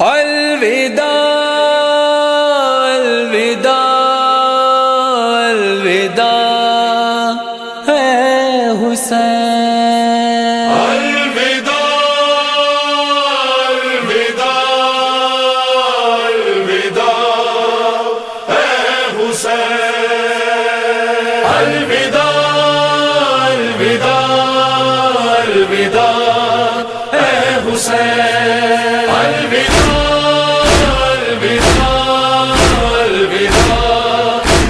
अलविदा अलविदा अलविदा है हुसैन। अलविदा अलविदा अलविदा है हुसैन। अलविदा अलविदा अलविदा है हुसैन। अलविदा अलविदा अलविदा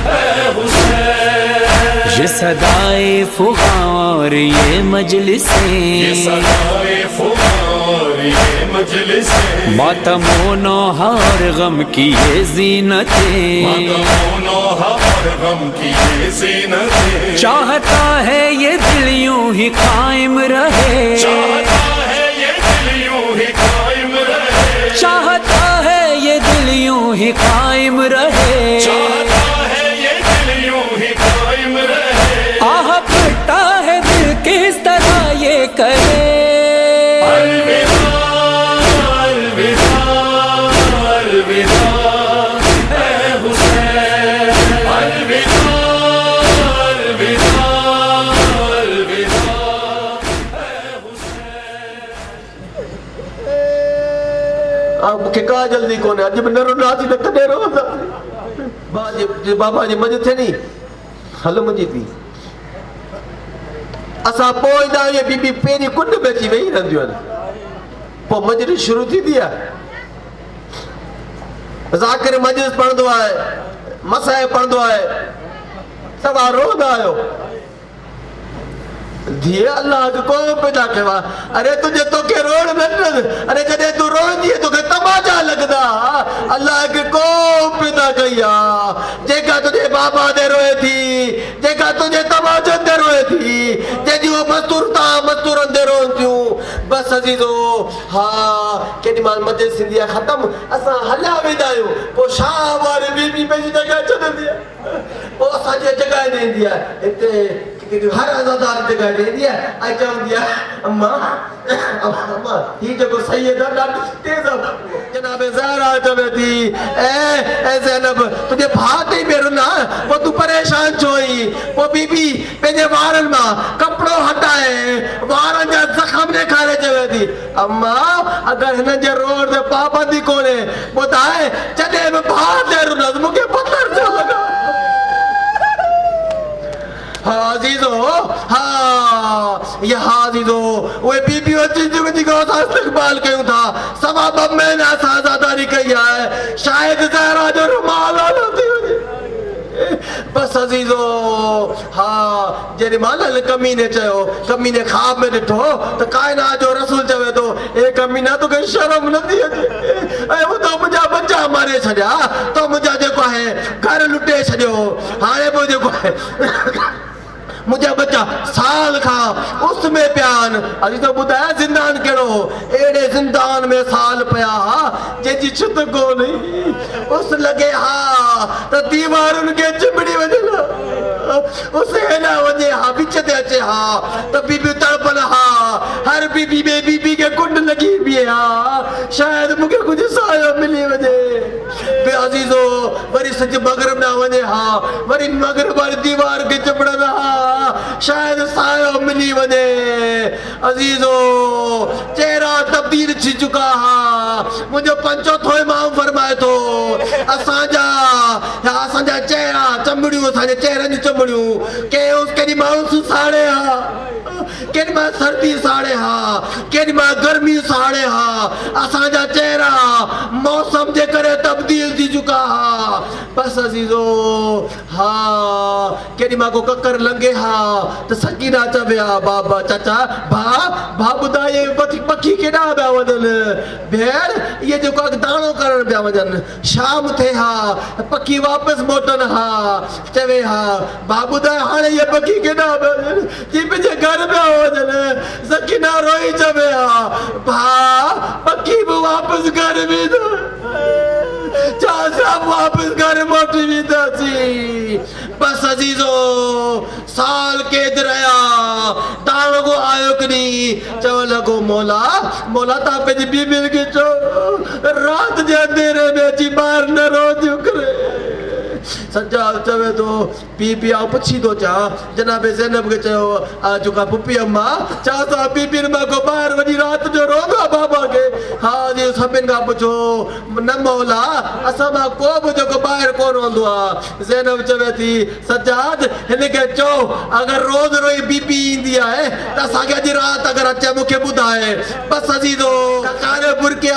है हुसैन। ये सदाए फुगा और ये मजलिसें, सदाए फुगा और ये मजलिसें, मातमो नौहा और गम की ये ज़ीनतें, और गम की ये ज़ीनतें। चाहता है ये दिल यूं ही कायम रहे, चाहता है ये दिल यूं ही कायम रहे, चाहता है ये दिल यूं ही कायम रहे। चाहता है ये दिल यूं ही कायम रहे। आह फटा है दिल किस तरह ये करे। अलविदा अलविदा अलविदा है हुसैन। अलविदा अलविदा अलविदा है हुसैन। आप मूंखे का जल्दी कोन्हे, अॼु बि न रुनासी त कॾहिं रोंदा। बाबा जी मज़ थिए नी, हल मुंहिंजी थी असां पोईंदा आहियूं। बीबी पहिरीं कुंड में अची वेही रहंदियूं आहिनि, पोइ मजलिस शुरू थींदी आहे। ज़ाकिर मजलिस पढ़ंदो आहे, मसाए पढ़ंदो आहे, तव्हां रोंदा आहियो। धीअ अल्लाह को पैदा कयो आहे। अरे तुंहिंजे तोखे रोण न, अरे जॾहिं तूं रोईंदी तोखे तमाचा लॻंदा। अल्लाह को पैदा कई आहे, जेका तुंहिंजे बाबा ते रोए थी, जेका तुंहिंजे तमाचनि ते रोए थी, जंहिंजी उहो मस्तूरता मस्तूरनि ते रोइन थियूं। बसि अज़ीज़ो, हा केॾी महिल मजलिस थींदी आहे ख़तमु, असां हलिया वेंदा आहियूं, पोइ शाम वारी बीबी पंहिंजी जॻह छॾंदी आहे, पोइ असांखे जॻह ॾींदी आहे। हिते हर अज़ादार जॻह ॾींदी आहे ऐं चवंदी आहे अम्मा अम्मा हीउ जेको सैयद आहे ॾाढो तेज़ आहे। जनाब ज़हरा चवे थी ऐं ज़ैनब तुंहिंजे भाउ ते ई बेरो न, पोइ तूं परेशान छो आई। पोइ बीबी पंहिंजे वारनि मां कपिड़ो हटाए वारनि जा ज़ख़म ॾेखारे चवे थी अम्मा अगरि हिन जे रोड ते पाबंदी कोन्हे ॿुधाए जॾहिं बि भाउ ते रुनसि मूंखे पथर छो लॻा। हाँ अज़ीज़ो, हाँ ये हाँ अज़ीज़ो, उहे बीबियूं अची जेको असां इस्तक़बाल कयूं था। सवा 2 महीना असां आज़ादारी कई आहे, शायदि ज़हरा जो रुमाल आलो थी वञे। बसि अज़ीज़ो, हाँ जेॾी महिल कमीने चयो, कमीने ख़्वाब में ॾिठो त काइनात जो रसूल चवे थो ए कमीना तोखे शर्म नथी अचे, ऐं वो तो मुंहिंजा बच्चा मारे छॾिया, तो मुंहिंजा जेको आहे घर लुटे छॾियो। हाणे पोइ जेको आहे मुझे बच्चा साल खां उस में प्यान। अजी तो बुधाया जिंदान केड़ो, एड़े जिंदान में साल पया जंहिंजी छित कोन्हे, उस लगे हा त दीवारुनि खे चिमड़ी वञे न, उस हेॾा वञे हा विच ते अचे हा त बीबियूं तड़पन हा। हर बीबी में बीबी खे कुंड लगी बीहे हा, शायद मूंखे कुझु सायो मिली वञे। बे अज़ीज़ो वरी सच मगरब ना वञे हा, वरी मगरब वारी दीवार खे चिमड़न हा, शायद सायो मिली वञे। अज़ीज़ो चेहरा तब्दील थी चुका हा। मुंहिंजो पंचोथो इमाम फरमाए थो असांजा चेहरा चमड़ियूं, असांजे चेहरनि जूं चमड़ियूं केॾी माण्हू साड़े हा, केॾी महिल सर्दी साड़े हा, केॾी महिल गर्मी साड़े हा। असांजा चेहरा मौसम जे करे तब्दील थी चुका हा। बसि अज़ीज़ो, हा केॾी महिल को ककर लंघे हा त सकीना चवे हा बाबा चाचा भा ॿुधाए पखी केॾा पिया वञनि, भेण इहे जेको दाणो करण पिया वञनि, शाम थिए हा पखी वापसि मोटनि हा। चवे हा भा ॿुधाए हाणे इहे पखी केॾा पिया वञनि, जी पंहिंजे घर पिया वञनि। सकीना रोई चवे हा भा पखी बि वापसि घर वेंदा, सब वापस घर मोटी वेंदासीं। बस अज़ीज़ो साल कैद रहा। ताण को आयो कि नहीं चवण लॻो मौला मौला तव्हां पंहिंजी बीबीअ खे चओ राति जे अंधेरे में अची ॿाहिरि न रोज़ियो करे सज्जाद चवे तो बीबी आउं पुछी थो चा जनाब ज़ैनब खे चयो जेका पुपी अम्मा छा असां बीबी मां को ॿाहिरि वञी राति जो रोंदो आहे बाबा खे हा जी सभिनि खां पुछो न मौला असां मां को बि जेको ॿाहिरि कोन रहंदो आहे ज़ैनब चवे थी सज्जाद हिन खे चओ अगरि रोज़ रोज़ बीबी ईंदी आहे त असांखे अॼु राति अगरि अचे मूंखे ॿुधाए बसि अजीज़ो कारे बुरके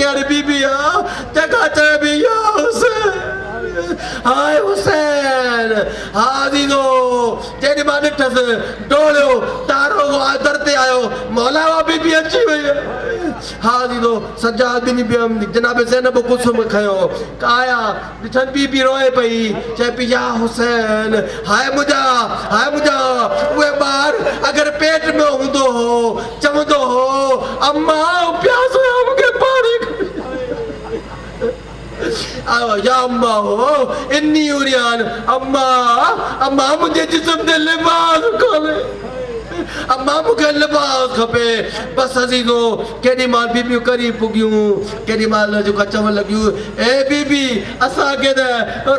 वारी बीबी आहे जेका चए बि या हुसैन हाय हुसैन हाज़ीज़ो जेॾी मां ॾिठसि डोड़ियो तारो दर ते आयो मौला बीबी अची वई हाज़ीज़ो सज्जाद बिन जनाब ज़ैनब कुसुम खयो काया ॾिठनि बीबी रोए पई चए पई या हुसैन हाय मुंहिंजा उहे ॿार अगरि पेट में हूंदो हो चवंदो हो अम्मा प्यास हुयो मूंखे पाणी या अम्मा हो इन्नी उरियान अम्मा मुझे जिस्म दे लिबास खोले अम्मा मूंखे लिबास खपे बसि अज़ीज़ो केॾी महिल बीबियूं करी पुगियूं केॾी महिल जेका चवणु लॻियूं ए बीबी असांखे त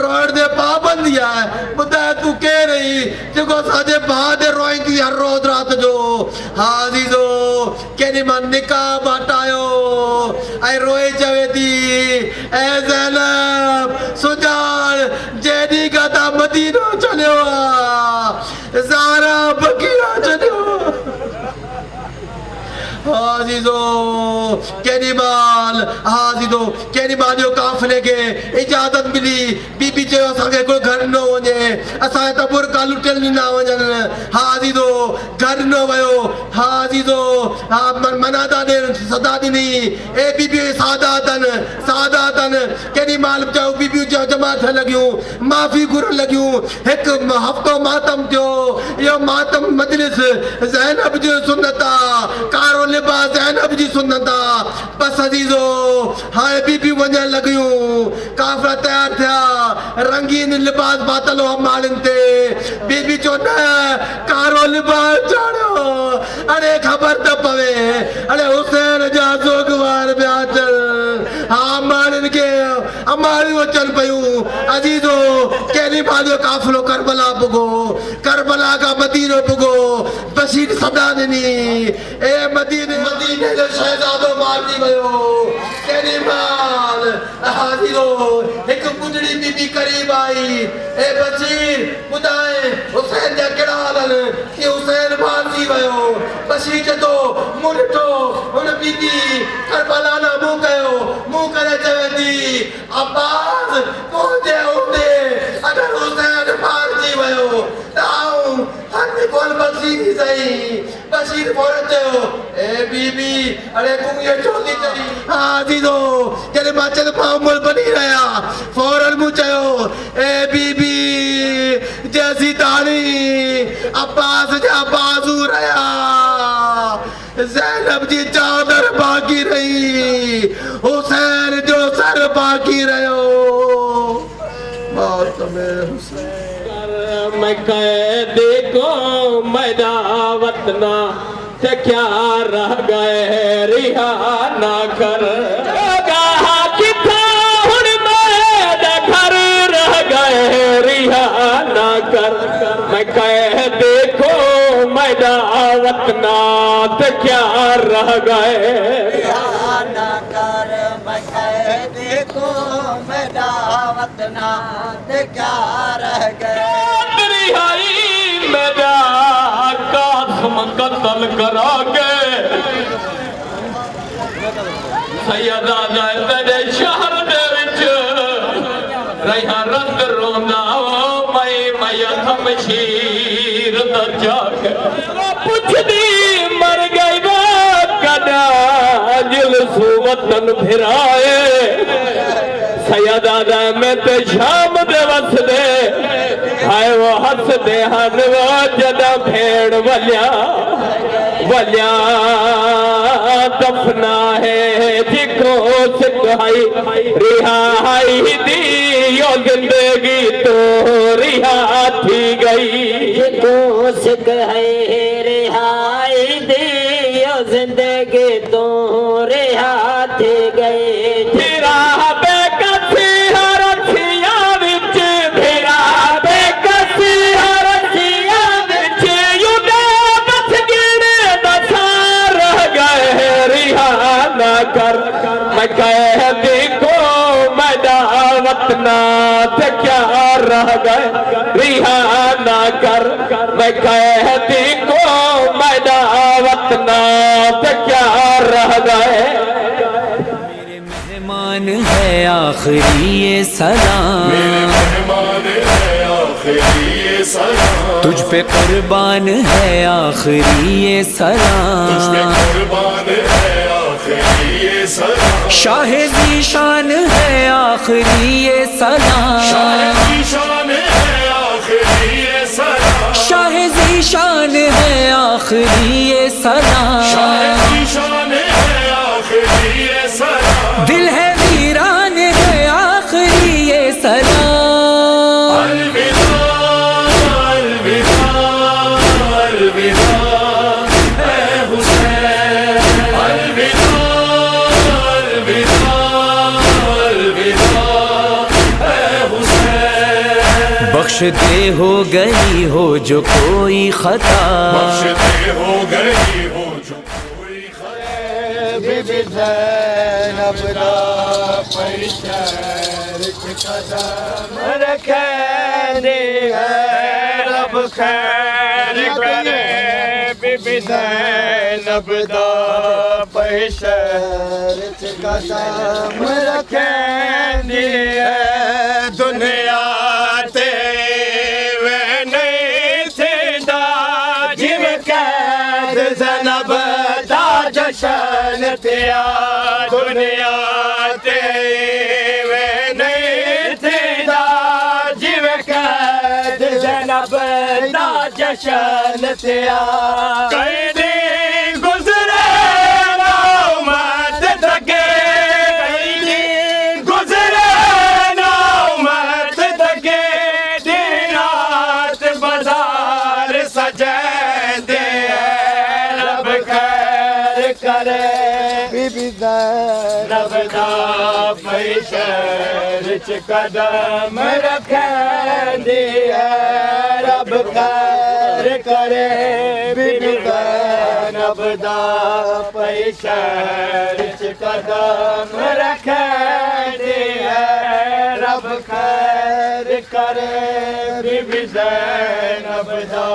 रोइण ते पाबंदी आहे ॿुधाए तूं केरु रही जेको असांजे भाउ ते रोईंदी हर रोज़ राति जो हा अज़ीज़ो केॾी महिल निकाह हटायो ऐं रोए चवे थी ए ज़ैनब सुञाण जेॾी खां तव्हां मदीनो छॾियो आहे ज़ारा बकीरा छॾियो हाज़ीज़ो केॾी महिल जो काफ़िले खे इजाज़त मिली बीबी चयो असांखे हिकिड़ो घर न वञे असांजे त बुरका लुटियल न वञनि हाज़ीज़ो घर न वियो हाज़ीज़ो मनादा ॾियनि सदा ॾिनी ए बीबी सादातनि केॾी महिल चयो बीबियूं चयो जमा थियण लॻियूं माफ़ी घुरण लॻियूं हिकु हफ़्तो मातम थियो इहो मातम मजलिस ज़ैनब जी सुन्नत आहे कारो लिबास ज़ैनब जी सुन्नत आहे बसि अज़ीज़ो हाणे बीबियूं वञण लॻियूं काफ़िला तयारु थिया रंगीन लिबास पातल हो माड़ियुनि ते बीबी चयो न कारो लिबास चाढ़ियो अरे ख़बर त पवे अरे हुसैन जा जोगवार पिया अचनि हा माड़ियुनि खे अमाड़ियूं अचनि पियूं अज़ीज़ो केॾी महिल जो काफ़िलो करबला पुॻो करबला खां मदीनो पुॻो बशीर सदा ॾिनी ए मदीने जो शहज़ादो मारिजी वियो केॾी महिल हाज़ीज़ो हिकु ॿुढड़ी बीबी करीब आई ए बशीर ॿुधाए हुसैन जा कहिड़ा हाल आहिनि कि हुसैन मारिजी वियो बशीर चए थो मूं ॾिठो हुन बीबी करबला ना मुंहुं कयो मुंहुं करे चवे थी अब्बास तुंहिंजे हूंदे अगरि हुसैन मारिजी वियो त आऊं हथ कोन बशीर सही बशीर फौरन चयो ए बीबी अरे तूं ये छो थी चई हाज़ीज़ो जॾहिं मां चयो मां मुल बनी रहिया फौरन मूं चयो ए बीबी जैसी ताणी अब्बास जा बाज़ू रहिया ज़ैनब जी चादर बाक़ी रही हुसैन जो सर बाक़ी रहियो मौत में हुसैन मैं कह देखो मैदा वतना ते क्या रह गए रिहा ना कर किथा हुण मैदा घर रह गए रिहा ना कर मैं कह देखो मैदा वतना ते क्या रह गए रिहा ना कर मैं कह देखो मैदा वतना ते क्या रह गए मेरा कासम कत्ल करा के सैयदा तेरे शहर दे विच रहा रंग रोंदा मैं थमशीर दा जाके पुछदी मर गई वो कदा जुल्सू वतन फिराए सैयदा मैं ते शाम दे वसदे हाय वो हंस दे हन वो जदा भेड़ वल्या दफना है जिको सिखाई रिहाई दी यो जिंदगी तो रिहा थी गई जिको सिखाई जिंदगी तो रिहा थी गई फिरा बेकसी हरथिया विच फिरा बेकसी हरथिया विच युगे बस गिने दसा रह गए रिहा न कर मैं कह दी को मैदा वतना ते क्या रह गए रिहा न कर मैं कह दी को मैदा वतना ते क्या रह गए मेरे मेहमान है आखिरी ये सलाम मेहमान है आखिरी ये सलाम तुझ पे कुर्बान है आखिरी ये तुझ पे सलाम कुर्बान है आखिरी ये सलाम शाह ज़ीशान है आखिरी ये सलाम शाह की शान है आखिरी ये सलाम शाह ज़ीशान है आखिरी ये शाह सलाम की शान है आखिरी ये सलाम दिल है वीरान है आखिरी ये सलाम अलविदा अलविदा अलविदा ऐ हुसैन अलविदा अलविदा अलविदा ऐ हुसैन बख्श दे हो गई हो जो कोई खता बख्श दे हो गई हो जो कोई खता बीबी ज़ैनब दा पैशर कदम रखनी है रब खैर करे बीबी ज़ैनब दा पैशर कदम रखनी है दुनिया ते वे नहीं थींदा जिवें कैद ज़ैनब दा जशन थिया दुनिया ते वे नहीं थींदा जिवें कैद ज़ैनब दा जशन थिया कई दी गुज़रे ना उम्मत तके कई दी गुज़रे ना उम्मत तके दिन रात बाजार सजदे रब खैर करे बीबी ज़ैनब दा पैशर च कदम रखंदी है रब खैर करे बीबी ज़ैनब दा पैशर च कदम रखंदी है रब खैर करे बीबी ज़ैनब दा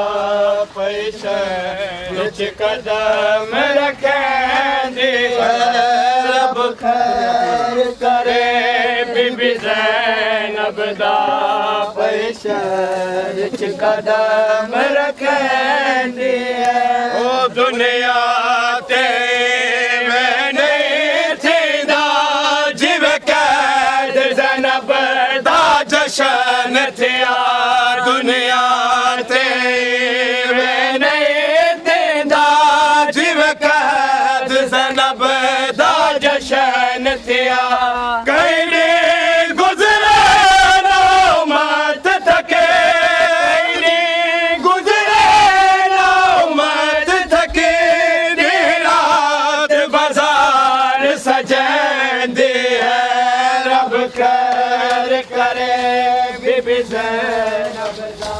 पैशर च कदम रखंदी है रब खैर करे बीबी ज़ैनब दा पैशर च कदम रखंदी है ओ दुनिया ते मैं नहीं थींदा जिवें कैद ज़ैनब दा जशन थिया दुनिया ते मैं नहीं थींदा जिवें कैद ज़ैनब दा जशन थिया कई दी गुज़रे ना उम्मत तके कई दी गुज़रे ना उम्मत तके दिन रात बाजार सजदे है रब खैर करे बीबी ज़ैनब दा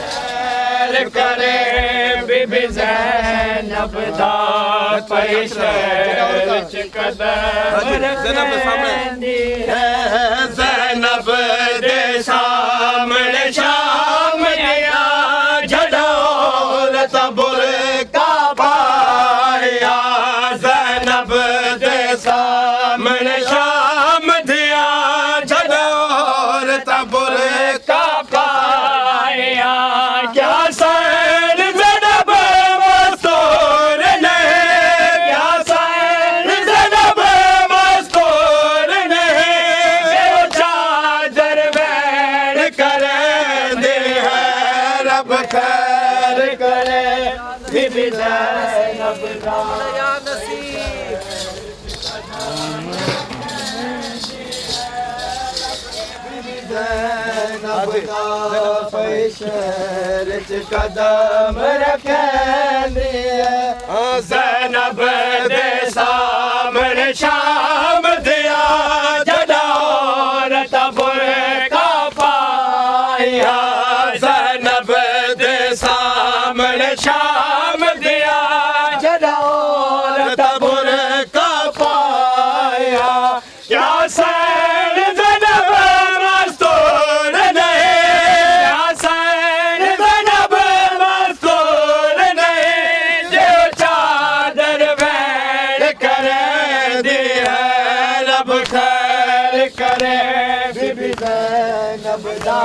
खैर करे बीबी ज़ैनब दा पैशर च कदम रखंदी है ज़ैनब दे सामने शाम दिया जड़ौलत बुरका पाया ज़ैनब दे सामने शाम दिया जड़ौलत बुरका पाया क्या सैन ज़ैनब मस्तूर ने क्या सैन ज़ैनब मस्तूर ने जो चादर बैठ करे दे है रब खैर करे बीबी ज़ैनब दा ज़ैनब पैशर च कदम रखेंदी है ज़ैनब दे सामने शाम दिया जड़ा औरत बुरका पाया ज़ैनब दे सामने शाम दिया जड़ा औरत बुरका पाया क्या सैन ज़ैनब मस्तूर नहीं क्या सैन ज़ैनब मस्तूर नहीं जो चादर बैठ करे दी है रब खैर करे बीबी ज़ैनब दा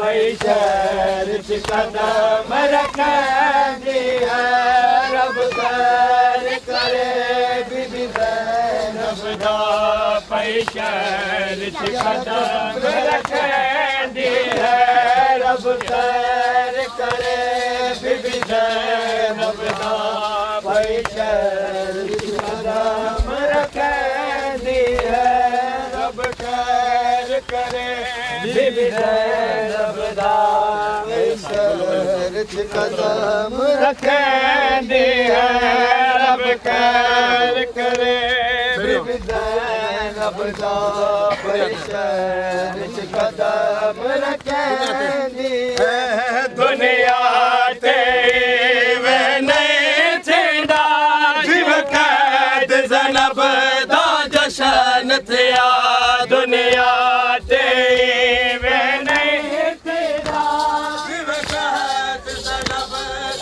पैशर च कदम रखेंदी है रब खैर करे बीबी ज़ैनब दा पैशर च कदम रखेंदी है रब खैर करे बीबी ज़ैनब दा पैशर च कदम रखेंदी है रब खैर करे बीबी ज़ैनब दा पैशर च कदम रखेंदी है रब खैर करे बीबी ज़ैनब दा पैशर च कदम रखेंदी है दुनिया ते वे नहीं थींदा जिव कैद ज़ैनब दा जशन थिया दुनिया ते वे नहीं थींदा जिव कैद ज़ैनब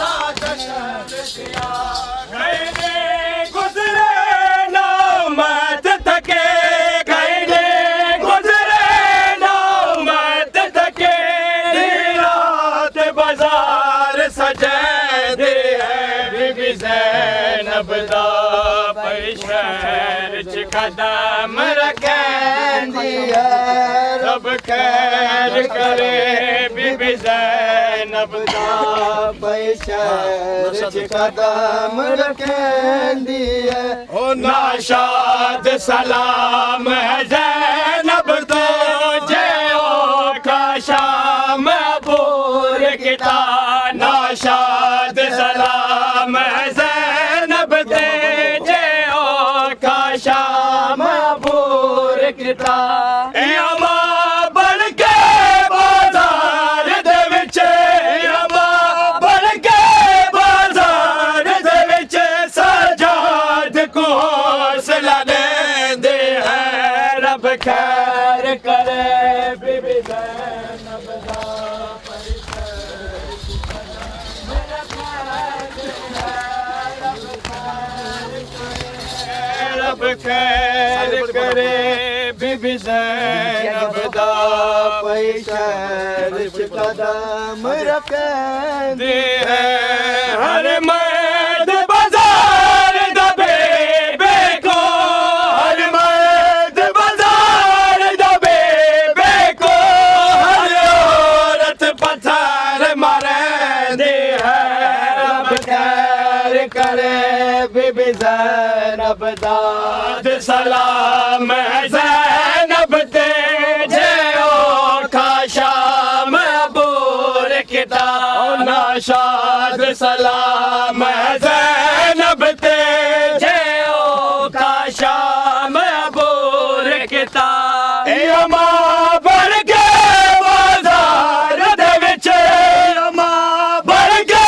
दा जशन थिया कहीं गुज़रे ना मत थके कहीं गुज़रे ना मत थके रात बाजार सजे दे है बीबी ज़ैनब दा पैशर च कदम रखेंदी है रब खैर करे बीबी ज़ैनब दा पैशर च कदम रखेंदी है ओ नाशाद सलाम है ज़ैनब तो जयो का शाम बूर किता नाशाद सलाम है ज़ैनब ते जयो का शाम बूर किता अमा बन के बाजार दे विच अमा बन के बाजार दे विच सजाद को हौसला देंदे है रब खैर करे बीबी ज़ैनब दा रब खैर करे बीबी ज़ैनब दा पैशर च कदम रखेंदी दे है हर मर्द बाजार दबे बेको हर मर्द बाजार दबे बेको हर औरत पत्थर मारे दे है रब खैर करे बीबी ज़ैनब दा सलाम है ज़ैनब ते जयो खा शाम बूर किता नाशाद सलाम है ज़ैनब ते जयो खा शाम बूर किता अमा बन के बाजार दे विच अमा बन के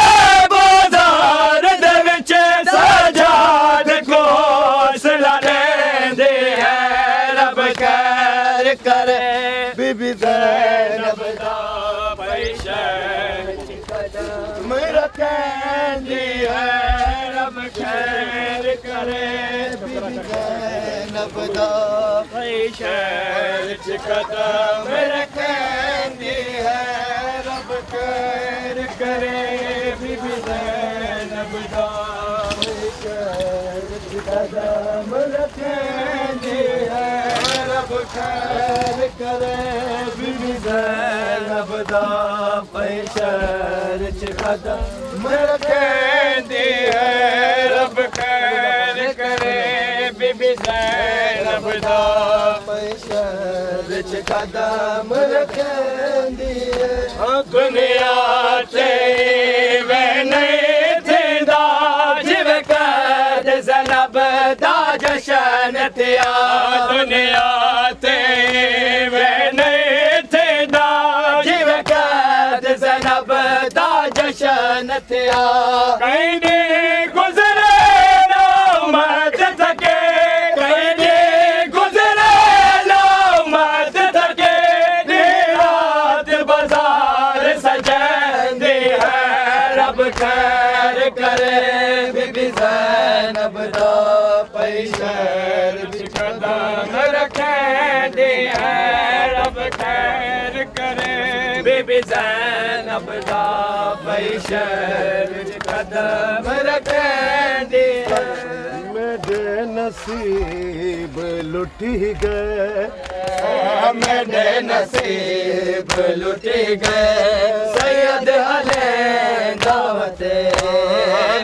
बाजार दे विच सजाद को हौसला देंदे है रब खैर करे बीबी ज़ैनब दा पैशर च कदम रखेंदी है रब खैर करे बीबी ज़ैनब दा पैशर च कदम रखेंदी है रब खैर करे बीबी ज़ैनब दा पैशर च कदम रखेंदी है रब खैर करे बीबी ज़ैनब दा पैशर च कदम रखेंदी है रब खैर करे बीबी ज़ैनब दा शहर च कदम रखंदी दुनिया ते वे नहीं थींदा जिवे कैद ज़ैनब दा जशन थिया दुनिया ते वे नहीं थींदा जिवे कैद ज़ैनब दा जशन थिया कहीं गुज़रे ना मत थके कहीं गुज़रे ना मत थके रात बाजार सजंदी है रब खैर करे बीबी ज़ैनब दा पैशर कदम रखेंदी है रब खैर करे बीबी ज़ैनब दा पैशर कदम रखेंदी है मेरे नसीब लुटी गए मेरे नसीब लुटी गए सैयद हले दावते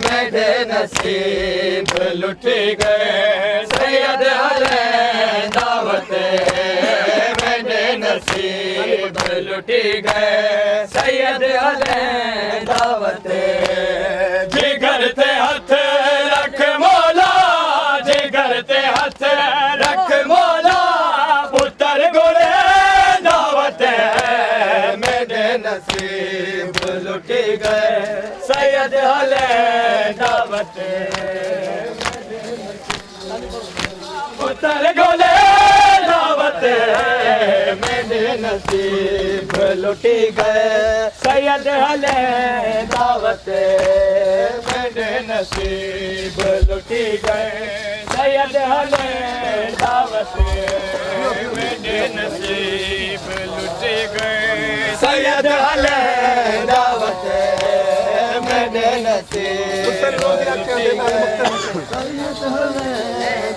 मेरे नसीब लुटी गए सैयद हले दावते मेरे नसीब लुटी गए सैयद हले दावते जिगर ते हाथ रख मौला जिगर ते हाथ रख मौला पुत्र गोरे दावत है मेरे नसीब लुटी गए सैयद हले दावत पुत्र गोरे दावत है मेरे नसीब लुटी गए सैयद हले दावत मेरे नसीब लुटी गए सैयद हले दावत मेरे नसीब लुटी गए सैयद हले दावत मेरे नसीब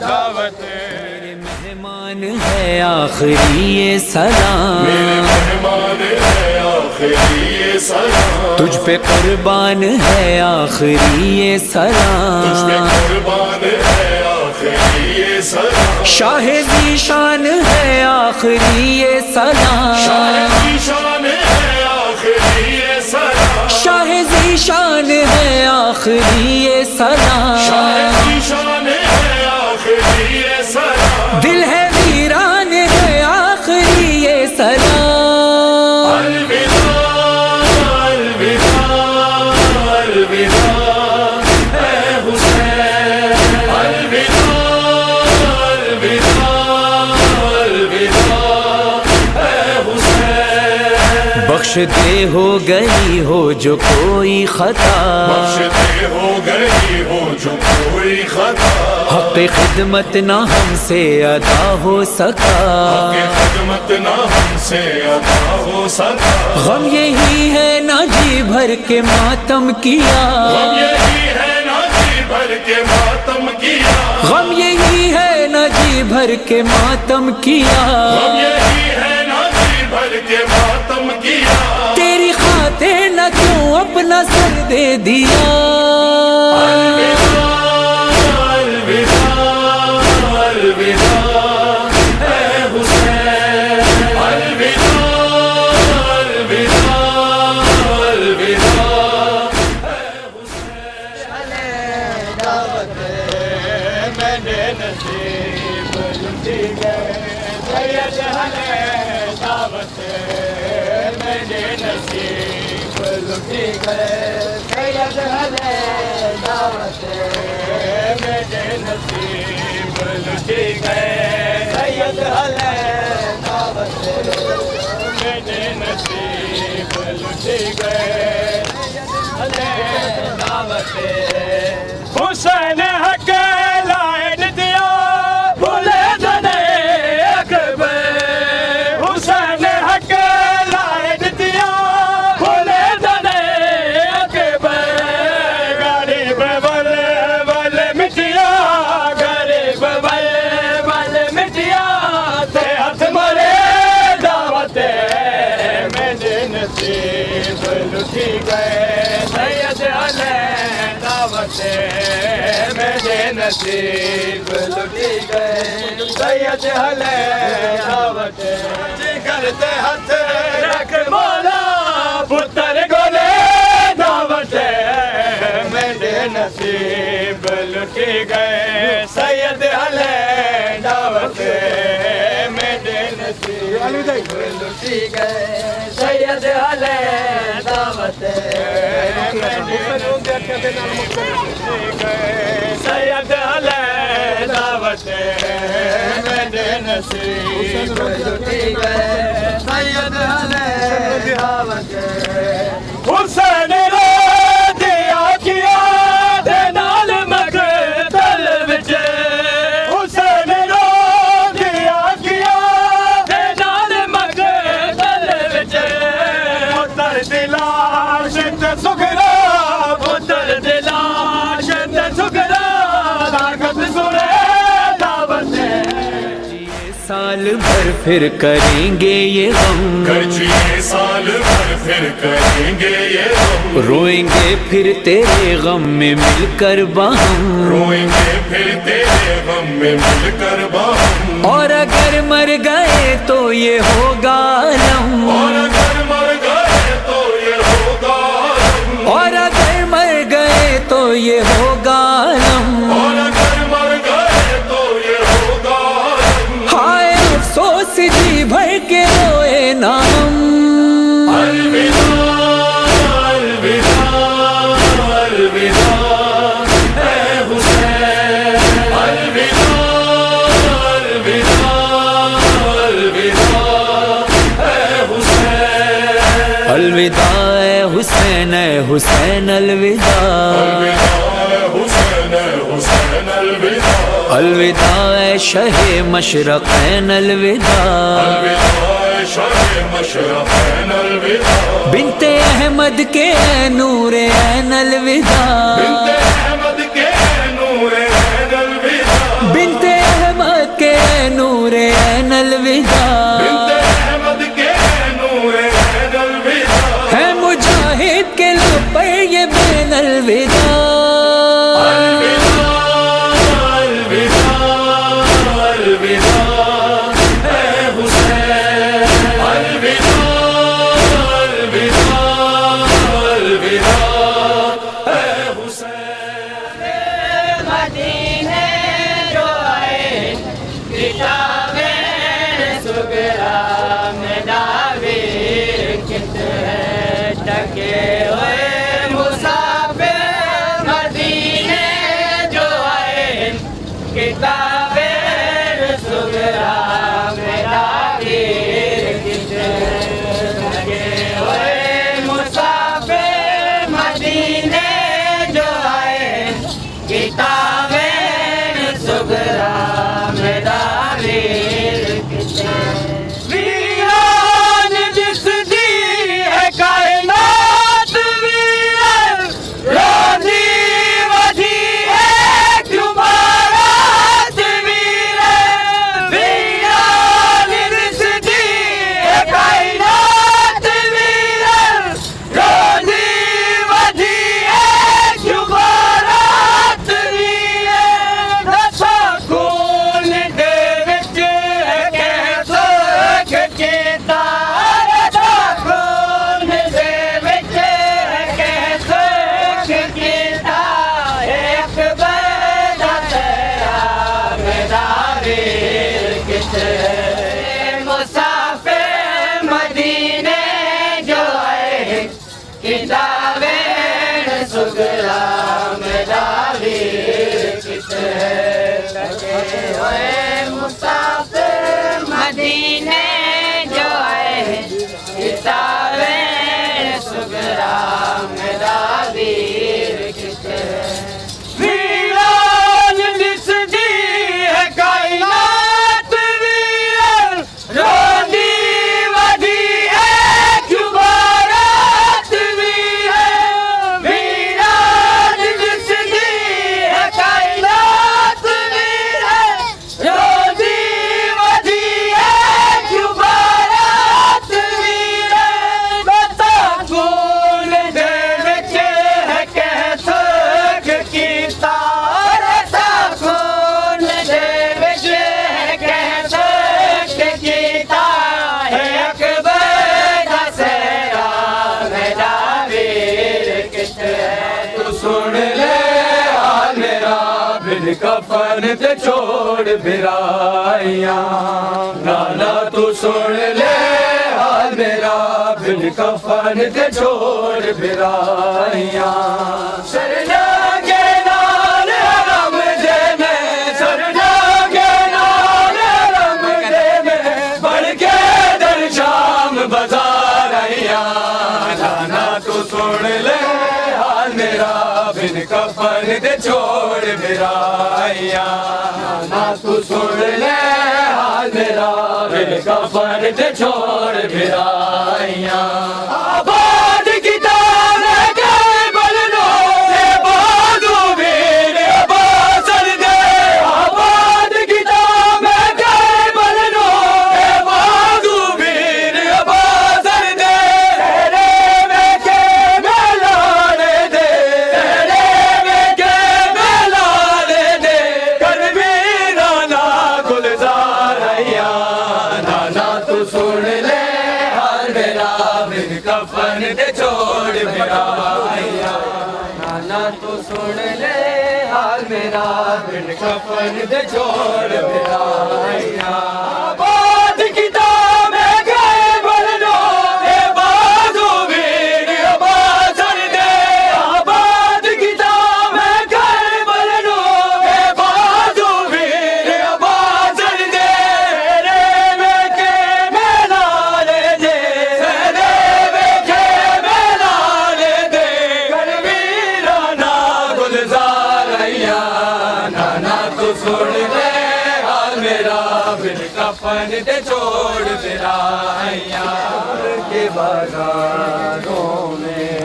दावत मेरे मेहमान है आखिरी ये सलाम मेहमान है आखिरी ये सलाम तुझ पे कुर्बान है आखिरी ये तुझ पे सलाम कुर्बान है आखिरी ये सलाम शाह ज़ीशान है आखिरी ये सलाम शाह की शान है आखिरी ये सलाम शाह ज़ीशान है आखिरी ये सलाम शाह की शान है आखिरी ये सलाम दिल है वीरान है आखिरी ये सलाम अलविदा अलविदा अलविदा ऐ हुसैन अलविदा अलविदा अलविदा ऐ हुसैन बख्श दे हो गई हो जो कोई खता बख्श दे हो गई हो जो कोई खता हक़ खिदमत ना हमसे अदा हो सका के खिदमत ना हमसे अदा हो सका गम यही है ना जी भर के मातम किया हम यही है ना जी भर के मातम किया गम यही है ना जी भर के मातम किया हम यही है ना जी भर के मातम किया तेरी खातिर न क्यों अपना सर दे दिया अलविदा अलविदा अलविदा ऐ हुसैन अलविदा अलविदा अलविदा मेरे नसीब लुटी गए सैयद हले दावत मेरे नसीब लुटी गए सैयद हले दावत मेरे नसीब लुटी गए सैयद हले दावत मेरे नसीब लुटी गए हले दावत हुसैन हक लाइन दिया बोले दने अकबर हुसैन हक लाइन दिया बोले दने अकबर गरीब बल बल मिटिया गरीब बल बल मिटिया ते हाथ मरे दावत मेरे नसीब लुटी गए सैयद हले दावत नसीब लुटी गए सैयद हले दावत जिगर ते हथ रख मौला पुत्र गोले दावत मेरे नसीब लुटी गए सैयद हले दावत मेरे नसीब लुटी गए सैयद हले दावत सैयद हले दावत मेरे नसीब लुटी गए सैयद हले दावत हुसैन रो दिया किया दे नाल मकतल विच हुसैन रो दिया किया दे नाल मकतल विच पुत्र दिलाश ते सुगरा पुत्र दिलाश ते सुगरा ताकत सुरे दावत साल भर फिर करेंगे ये गम खर्चिए साल भर फिर करेंगे ये गम रोएंगे फिर तेरे गम में मिलकर बाहम रोएंगे फिर तेरे गम में मिलकर बाहम और अगर मर गए तो ये होगा अलम और अगर मर गए तो ये होगा अलम और अगर मर गए तो ये होगा अलम और अगर मर गए तो ये होगा अलम हाय अफसोस जी भर के रोए नाम अलविदा अलविदा अलविदा ऐ हुसैन अलविदा अलविदा अलविदा ऐ हुसैन अलविदा ए हुसैन ए हुसैन अलविदा हुसैन हुसैन अलविदा अलविदा ए शहे मशरक़ैन अलविदा शाह मशरक़ैन अलविदा बिन्ते अहमद के नूर ऐन अलविदा बिन्ते अहमद के नूर ऐन अलविदा बिन्ते अहमद के नूर ऐन अलविदा बिन्ते अहमद के नूर ऐन अलविदा है मुजाहिद के लब पर ये बैन अलविदा अलविदा अलविदा अलविदा ऐ हुसैन अलविदा अलविदा अलविदा ऐ हुसैन मदीने जो आए किताबे सुगरा में दावे कितने टके हुए मुसाफिर मदीने जो आए किताबे सुगरा में दावे कितने टके हुए मुसाफिर मदीने जो आए किताबे सुगरा में दावे वीरान जिस दी है कायनात वीर रोजी वधी है तुम्हारा वीर कफन ते छोड़ बिराइया नाना तू सुन ले हाल मेरा बिन कफन ते छोड़ बिराइया सरना के नाल हरम दे में सरना के नाल हरम दे में बढ़ के दर शाम बाजार आइया नाना तू सुन ले हाल मेरा बिन कफन ते छोड़ बिराइया नाना तू सुन ले हाल मेरा बिन कफन ते छोड़ बिराइया आबाद किताब के बलनो से बाजू मेरे बासर दे आबाद किताब के बलनो से बाजू मेरे बासर दे तेरे में के मेलाने दे तेरे में के मेलाने दे कर मेरा ना गुलजारिया नाना तू सुन ले हाल मेरा बिन कफन ते छोड़ बिराइया नाना तू सुन ले हाल मेरा बिन कफन ते छोड़ बिराइया आबाद किताब गए बलनो ए बाजू मेरे बासर दे आबाद किताब गए बलनो ए बाजू मेरे बासर दे रे में के मेलाने दे रे में के मेलाने दे कर मेरा ना गुलजारिया नाना तू सुन ले हाल मेरा बिन कफन ते छोड़ बिराइया के बाजारों में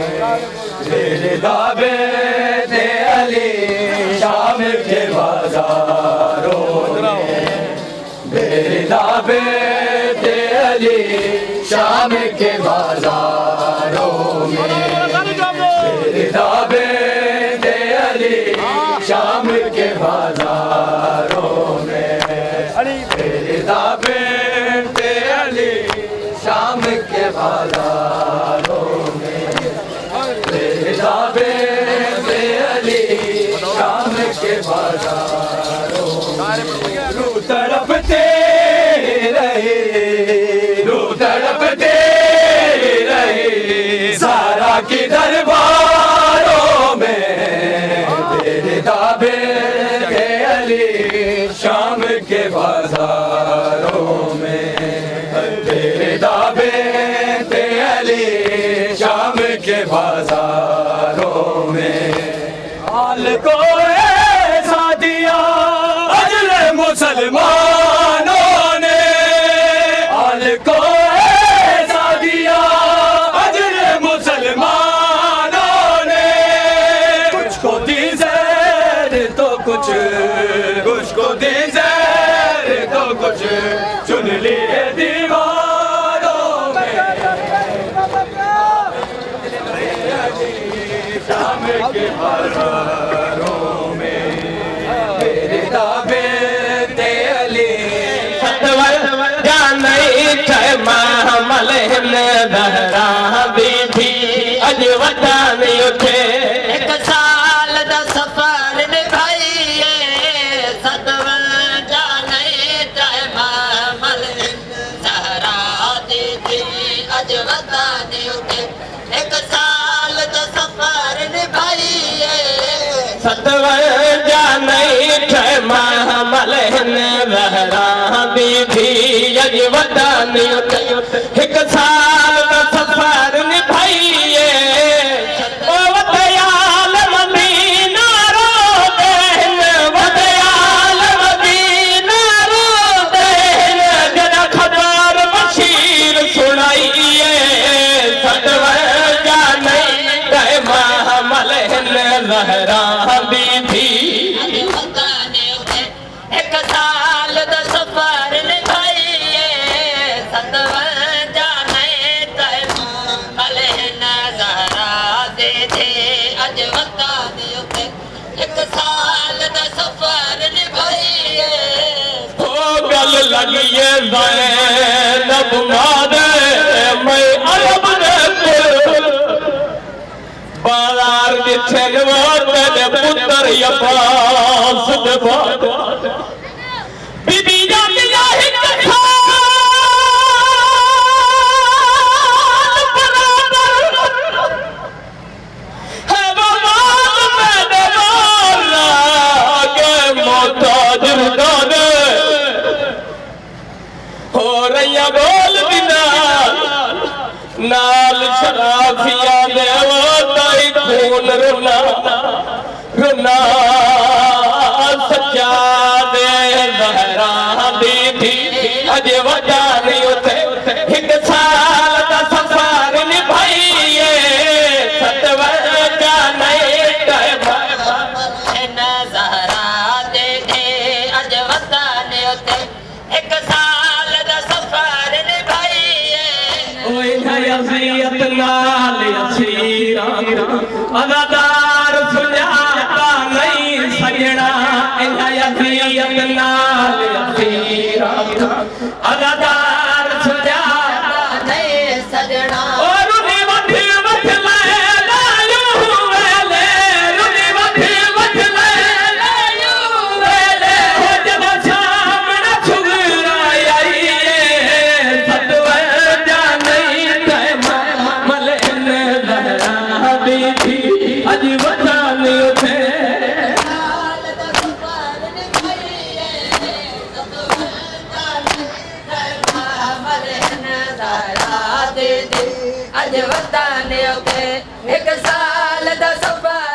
तेरे दावे ते अली शाम के बाजारों में तेरे दावे ते अली शाम के बाजारों में तेरे दावे ते अली शाम के बाजारों में तेरे दावे ते अली शाम के बाजारों में तेरे दावे ते अली शाम के बाजारों में रू तड़पते रहे रू तड़पते रहे सारा की दरबारों में तेरे दावे ते अली शाम के बाजारों में तेरे दावे ते अली शाम के बाजारों में हाल को ऐसा दिया अजले मुसलमानों ने हाल को ऐसा दिया अजले मुसलमानों ने कुछ को दी ज़हर तो कुछ को दी ज़हर तो कुछ चुन लिए दीवारों में शाम के बाजारों में तेरे दावे ते अली अज वॾा नहीं उठे एक साल दा सफर निभाइए सतवन जाने टाइम मल सहरा दी थी अज वदा नहीं उठे एक साल दा सफर निभाइए सतवर जाने टाइम मल रहरा दी थी अज वॾा नहीं उठे एक साल दा सफर निभाइए लहरा दी थी एक साल दा सफर निभाइए सतवन जाने टाइम मल नजरा दे थे अज वदा नहीं उठे एक साल दा सफर निभाइए ओ गल लगिए ज़ैनब मादे मैं अरब ने बाजार जिथे वो तेरे पुत्र अब्बास दे बाद बीबी जाती हिक बोल बिना नाल शराफिया ले वो ताई खून रुना रुना सच्चा दे ज़हरा दी थी अजे वजा नहीं उठे एक साल का सफर निभाइए सतवजा नहीं टाइम हिन ज़हरा दे थे अज वदा ने उते एक साल दा सफर निभाइए ओए हयासियत नाल असीरा अदादार सुजाता नहीं सजना हयासियत नाल असीरा अदादार सुजाता नहीं सजना और रुनी वठ वठ ले लायो वेले रुनी वठ वठ ले लायो वेले हो जब सामने छुगरा आई सतवे जाने मले ने लहरा दी थी अज वतानी उठे अज वताने एक साल दा सफर